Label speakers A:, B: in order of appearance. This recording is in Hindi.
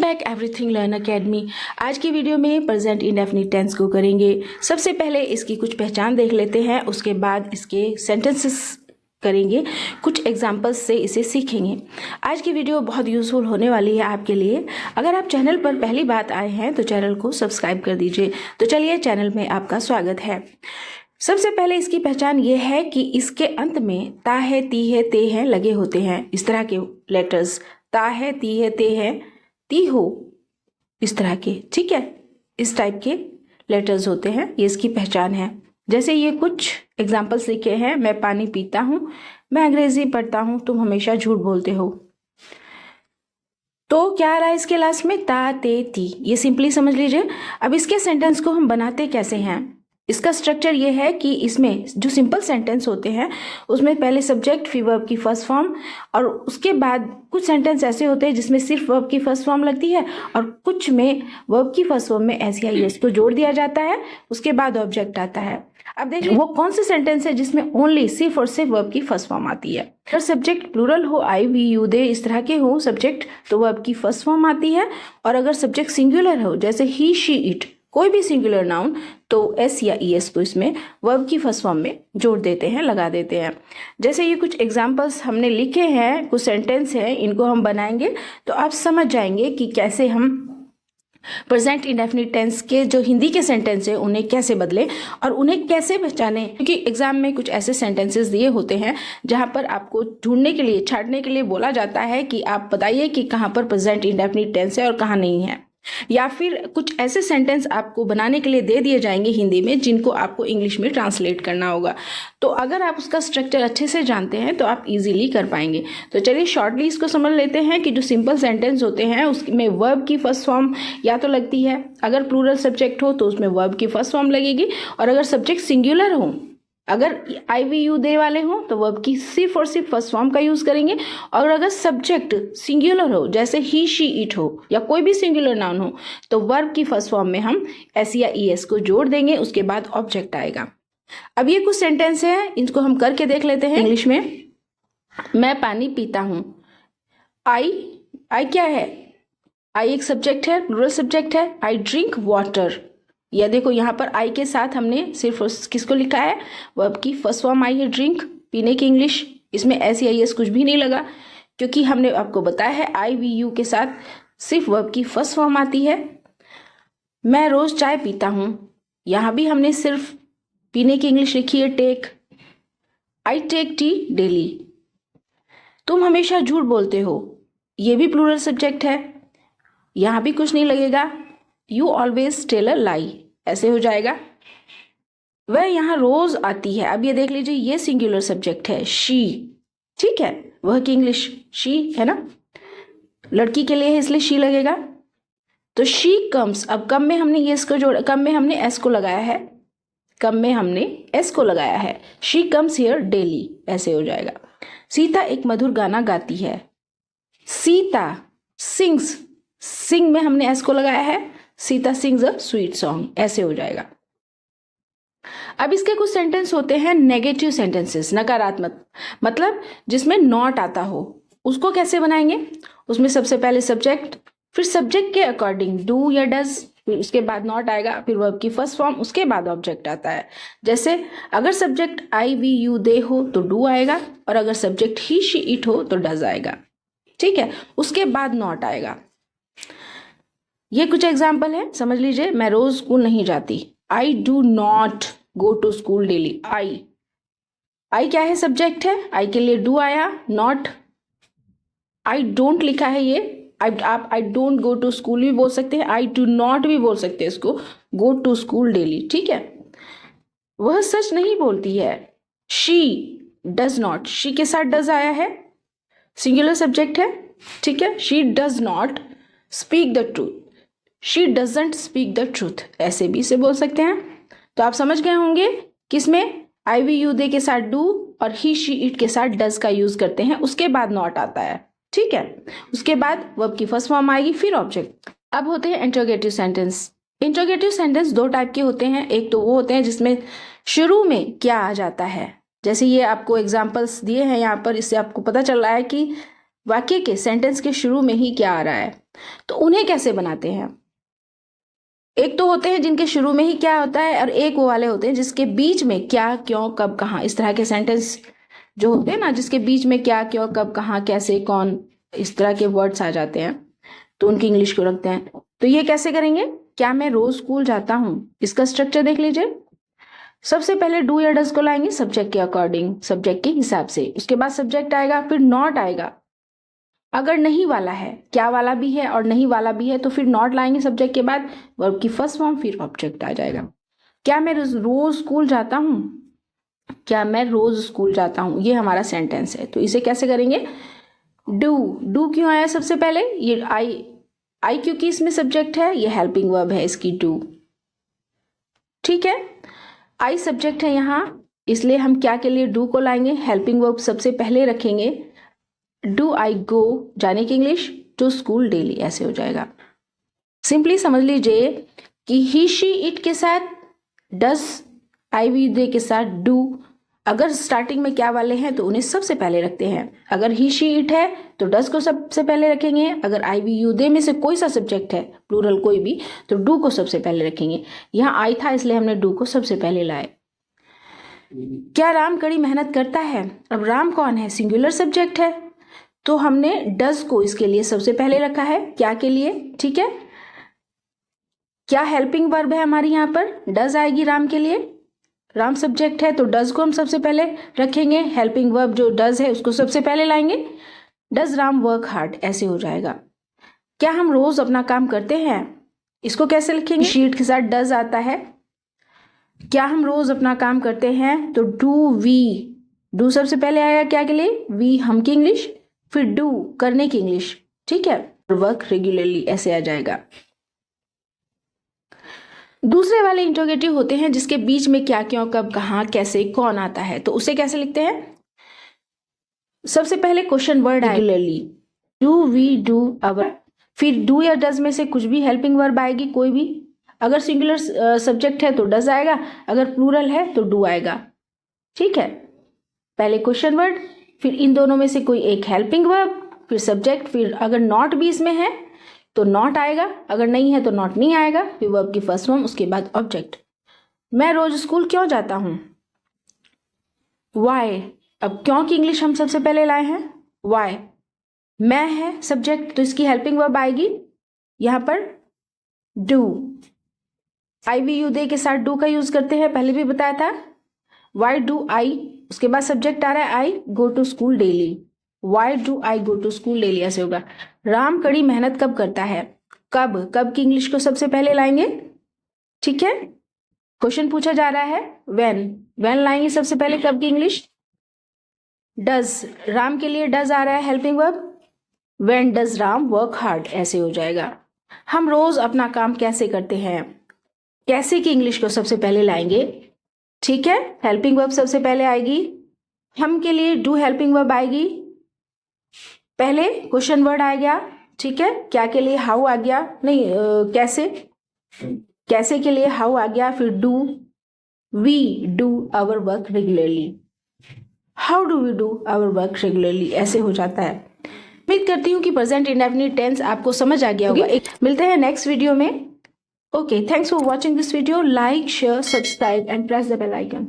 A: Back everything learn academy. आज की वीडियो में प्रेजेंट इंडेफिनिट टेंस को करेंगे। सबसे पहले इसकी कुछ पहचान देख लेते हैं, उसके बाद इसके सेंटेंसेस करेंगे, कुछ एग्जाम्पल्स से इसे सीखेंगे। आज की वीडियो बहुत यूजफुल होने वाली है आपके लिए। अगर आप चैनल पर पहली बात आए हैं तो चैनल को सब्सक्राइब कर दीजिए। तो चलिए, चैनल में आपका स्वागत है। सबसे पहले इसकी पहचान ये है कि इसके अंत में ता है, ती है, ते हैं लगे होते हैं। इस तरह के लेटर्स ता है, ती है, ते है, ती हो, इस तरह के, ठीक है, इस टाइप के लेटर्स होते हैं। ये इसकी पहचान है। जैसे ये कुछ एग्जाम्पल्स लिखे हैं। मैं पानी पीता हूँ, मैं अंग्रेजी पढ़ता हूँ, तुम हमेशा झूठ बोलते हो। तो क्या आ रहा है इसके लास्ट में? ता, ते, ती। ये सिंपली समझ लीजिए। अब इसके सेंटेंस को हम बनाते कैसे हैं? इसका स्ट्रक्चर ये है कि इसमें जो सिंपल सेंटेंस होते हैं उसमें पहले सब्जेक्ट फिर वर्ब की फर्स्ट फॉर्म, और उसके बाद कुछ सेंटेंस ऐसे होते हैं जिसमें सिर्फ वर्ब की फर्स्ट फॉर्म लगती है, और कुछ में वर्ब की फर्स्ट फॉर्म में एस या एस को जोड़ दिया जाता है, उसके बाद ऑब्जेक्ट आता है। अब देखिए वो कौन से सेंटेंस है जिसमें ओनली सिर्फ और सिर्फ वर्ब की फर्स्ट फॉर्म आती है। अगर सब्जेक्ट प्लूरल हो, आई, वी, यू, दे, इस तरह के हो सब्जेक्ट, तो वर्ब की फर्स्ट फॉर्म आती है। और अगर सब्जेक्ट सिंगुलर हो, जैसे ही, शी, इट, कोई भी सिंगुलर नाउन, तो एस या ई एस को इसमें वर्ब की फर्स्ट फॉर्म में जोड़ देते हैं, लगा देते हैं। जैसे ये कुछ एग्जांपल्स हमने लिखे हैं, कुछ सेंटेंस हैं, इनको हम बनाएंगे तो आप समझ जाएंगे कि कैसे हम प्रेजेंट इंडेफिनिट टेंस के जो हिंदी के सेंटेंस है उन्हें कैसे बदलें और उन्हें कैसे पहचानें। क्योंकि एग्जाम में कुछ ऐसे सेंटेंसेस दिए होते हैं जहां पर आपको ढूंढने के लिए, छांटने के लिए बोला जाता है कि आप बताइए कि कहां पर प्रेजेंट इंडेफिनिट टेंस है और कहां नहीं है। या फिर कुछ ऐसे सेंटेंस आपको बनाने के लिए दे दिए जाएंगे हिंदी में जिनको आपको इंग्लिश में ट्रांसलेट करना होगा। तो अगर आप उसका स्ट्रक्चर अच्छे से जानते हैं तो आप इजीली कर पाएंगे। तो चलिए शॉर्टली इसको समझ लेते हैं कि जो सिंपल सेंटेंस होते हैं उसमें वर्ब की फर्स्ट फॉर्म या तो लगती है, अगर प्लूरल सब्जेक्ट हो तो उसमें वर्ब की फर्स्ट फॉर्म लगेगी, और अगर सब्जेक्ट सिंगुलर हो, अगर आई, वी, यू, दे वाले हों तो वर्ब की सिर्फ और सिर्फ फर्स्ट फॉर्म का यूज करेंगे। और अगर सब्जेक्ट सिंगुलर हो, जैसे ही, शी, इट हो या कोई भी सिंगुलर नाउन हो, तो वर्ब की फर्स्ट फॉर्म में हम एस या ई एस को जोड़ देंगे, उसके बाद ऑब्जेक्ट आएगा। अब ये कुछ सेंटेंस है, इनको हम करके देख लेते हैं इंग्लिश में। मैं पानी पीता हूं। आई क्या है? आई एक सब्जेक्ट है, प्लूरल सब्जेक्ट है। I drink water. या देखो यहाँ पर आई के साथ हमने सिर्फ किसको लिखा है? वर्ब की फर्स्ट फॉर्म आई है, ड्रिंक, पीने की इंग्लिश। इसमें एस या एस कुछ भी नहीं लगा, क्योंकि हमने आपको बताया है आई, वी, यू के साथ सिर्फ वर्ब की फर्स्ट फॉर्म आती है। मैं रोज चाय पीता हूँ, यहाँ भी हमने सिर्फ पीने की इंग्लिश लिखी है, take. I take tea daily. तुम हमेशा झूठ बोलते हो, ये भी प्लूरल सब्जेक्ट है, यहाँ भी कुछ नहीं लगेगा। यू ऑलवेज टेल अ लाई, ऐसे हो जाएगा। वह यहाँ रोज आती है। अब ये देख लीजिए, ये सिंगुलर सब्जेक्ट है, शी, ठीक है, वह की इंग्लिश शी है ना, लड़की के लिए है इसलिए शी लगेगा। तो शी कम्स, अब कम में हमने ये इसको जोड़ा, कम में हमने एस को लगाया है, कम में हमने एस को लगाया है। शी कम्स हियर डेली, ऐसे हो जाएगा। सीता एक मधुर गाना गाती है। सीता सिंग्स, सिंग में हमने एस को लगाया है। Sita sings a sweet song, ऐसे हो जाएगा। अब इसके कुछ सेंटेंस होते हैं नेगेटिव सेंटेंसेस, नकारात्मक, मतलब जिसमें नॉट आता हो। उसको कैसे बनाएंगे? उसमें सबसे पहले सब्जेक्ट, फिर सब्जेक्ट के अकॉर्डिंग डू या डज, फिर उसके बाद नॉट आएगा, फिर वर्ब की फर्स्ट फॉर्म, उसके बाद ऑब्जेक्ट आता है। जैसे अगर सब्जेक्ट आई, वी, यू, दे हो तो डू आएगा, और अगर सब्जेक्ट ही, शी, इट हो तो डज आएगा, ठीक है, उसके बाद नॉट आएगा। ये कुछ एग्जाम्पल है, समझ लीजिए। मैं रोज स्कूल नहीं जाती। I do not go to school daily. I क्या है? सब्जेक्ट है, आई के लिए डू आया, नॉट। आई डोंट लिखा है ये, आप I don't go to school भी बोल सकते हैं, आई डू नॉट भी बोल सकते हैं इसको, गो टू स्कूल डेली, ठीक है। वह सच नहीं बोलती है। शी डज नॉट, शी के साथ डज आया है, सिंगुलर सब्जेक्ट है, ठीक है। She does not speak the truth, she doesn't speak the truth, ऐसे भी इसे बोल सकते हैं। तो आप समझ गए होंगे किसमें आई, वी, यू, दे के साथ डू और ही, शी, इट के साथ डज का यूज करते हैं, उसके बाद नॉट आता है, ठीक है। उसके बाद वर्ब की फर्स्ट फॉर्म आएगी, फिर ऑब्जेक्ट। अब होते हैं इंट्रोगेटिव सेंटेंस। इंट्रोगेटिव सेंटेंस दो टाइप के होते हैं। एक तो वो होते हैं जिसमें शुरू में क्या आ जाता है, जैसे ये आपको एग्जाम्पल्स दिए हैं यहाँ पर, इससे आपको पता चल रहा है कि वाक्य के, सेंटेंस के शुरू में ही क्या आ रहा है। तो उन्हें कैसे बनाते हैं? एक तो होते हैं जिनके शुरू में ही क्या होता है, और एक वो वाले होते हैं जिसके बीच में क्या, क्यों, कब, कहाँ, इस तरह के सेंटेंस जो होते हैं ना, जिसके बीच में क्या, क्यों, कब, कहाँ, कैसे, कौन, इस तरह के वर्ड्स आ जाते हैं, तो उनकी इंग्लिश को रखते हैं। तो ये कैसे करेंगे? क्या मैं रोज स्कूल जाता हूँ, इसका स्ट्रक्चर देख लीजिए। सबसे पहले डू या डज को लाएंगे सब्जेक्ट के अकॉर्डिंग, सब्जेक्ट के हिसाब से। उसके बाद सब्जेक्ट आएगा, फिर नॉट आएगा। अगर नहीं वाला है, क्या वाला भी है और नहीं वाला भी है, तो फिर नॉट लाएंगे सब्जेक्ट के बाद, वर्ब की फर्स्ट फॉर्म, फिर ऑब्जेक्ट आ जाएगा। क्या मैं रोज स्कूल जाता हूँ, क्या मैं रोज स्कूल जाता हूँ, ये हमारा सेंटेंस है। तो इसे कैसे करेंगे? डू क्यों आया सबसे पहले? ये आई क्योंकि इसमें सब्जेक्ट है, ये हेल्पिंग वर्ब है इसकी डू। ठीक है, आई सब्जेक्ट है यहाँ, इसलिए हम क्या के लिए डू को लाएंगे, हेल्पिंग वर्ब सबसे पहले रखेंगे। डू आई गो, जाने की इंग्लिश, टू स्कूल डेली, ऐसे हो जाएगा। सिंपली समझ लीजिए कि ही शी इट के साथ डस, आई वी दे के साथ डू। अगर स्टार्टिंग में क्या वाले हैं तो उन्हें सबसे पहले रखते हैं। अगर ही शी इट है तो डस को सबसे पहले रखेंगे। अगर आई वी यू दे में से कोई सा सब्जेक्ट है, प्लूरल कोई भी, तो डू को सबसे पहले रखेंगे। यहाँ आई था इसलिए हमने डू को सबसे पहले लाए। क्या राम कड़ी मेहनत करता है? अब राम कौन है? सिंगुलर सब्जेक्ट है, तो हमने डज को इसके लिए सबसे पहले रखा है। क्या के लिए? ठीक है, क्या हेल्पिंग वर्ब है हमारी यहाँ पर? डज आएगी राम के लिए। राम सब्जेक्ट है तो डज को हम सबसे पहले रखेंगे। हेल्पिंग वर्ब जो डज है उसको सबसे पहले लाएंगे। डज राम वर्क हार्ड, ऐसे हो जाएगा। क्या हम रोज अपना काम करते हैं? इसको कैसे लिखेंगे? शीट के साथ डज आता है। क्या हम रोज अपना काम करते हैं? तो डू वी, डू सबसे पहले आएगा क्या के लिए? वी हम की इंग्लिश, फिर डू करने की इंग्लिश। ठीक है, वर्क रेगुलरली, ऐसे आ जाएगा। दूसरे वाले इंट्रोगेटिव होते हैं जिसके बीच में क्या, क्यों, कब, कहाँ, कैसे, कौन आता है, तो उसे कैसे लिखते हैं? सबसे पहले question word regularly, do we do our, फिर डू या डज में से कुछ भी हेल्पिंग वर्ब आएगी, कोई भी। अगर सिंगुलर सब्जेक्ट है तो डज आएगा, अगर प्लूरल है तो डू आएगा। ठीक है, पहले क्वेश्चन वर्ड, फिर इन दोनों में से कोई एक हेल्पिंग वर्ब, फिर सब्जेक्ट, फिर अगर नॉट भी इसमें है तो नॉट आएगा, अगर नहीं है तो नॉट नहीं आएगा, फिर वर्ब की फर्स्ट फॉर्म, उसके बाद ऑब्जेक्ट। मैं रोज स्कूल क्यों जाता हूँ? वाई, अब क्यों की इंग्लिश हम सबसे पहले लाए हैं, वाई। मैं है सब्जेक्ट, तो इसकी हेल्पिंग वर्ब आएगी यहाँ पर do. I we you they के साथ डू का यूज करते हैं, पहले भी बताया था। वाई डू आई, उसके बाद सब्जेक्ट आ रहा है I go to school daily, why do I go to school daily, ऐसे होगा। राम कड़ी मेहनत कब करता है? कब की इंग्लिश को सबसे पहले लाएंगे। ठीक है, क्वेश्चन पूछा जा रहा है व्हेन लाएंगे सबसे पहले कब की इंग्लिश। डज, राम के लिए डज आ रहा है helping verb, when does Ram work hard, ऐसे हो जाएगा। हम रोज अपना काम कैसे करते हैं, कैसे की इंग्लिश को सबसे पहले लाएंगे। ठीक है, हेल्पिंग वर्ब सबसे पहले आएगी। हम के लिए डू हेल्पिंग वर्ब आएगी, पहले क्वेश्चन वर्ड आ गया। ठीक है, क्या के लिए हाउ आ गया, नहीं कैसे के लिए हाउ आ गया, फिर do, we do our work regularly, how do we do our work regularly, ऐसे हो जाता है। उम्मीद करती हूँ कि प्रेजेंट इंडेफिनिट टेंस आपको समझ आ गया होगा। मिलते हैं नेक्स्ट वीडियो में। Okay, thanks for watching this video. Like, share, subscribe and press the bell icon.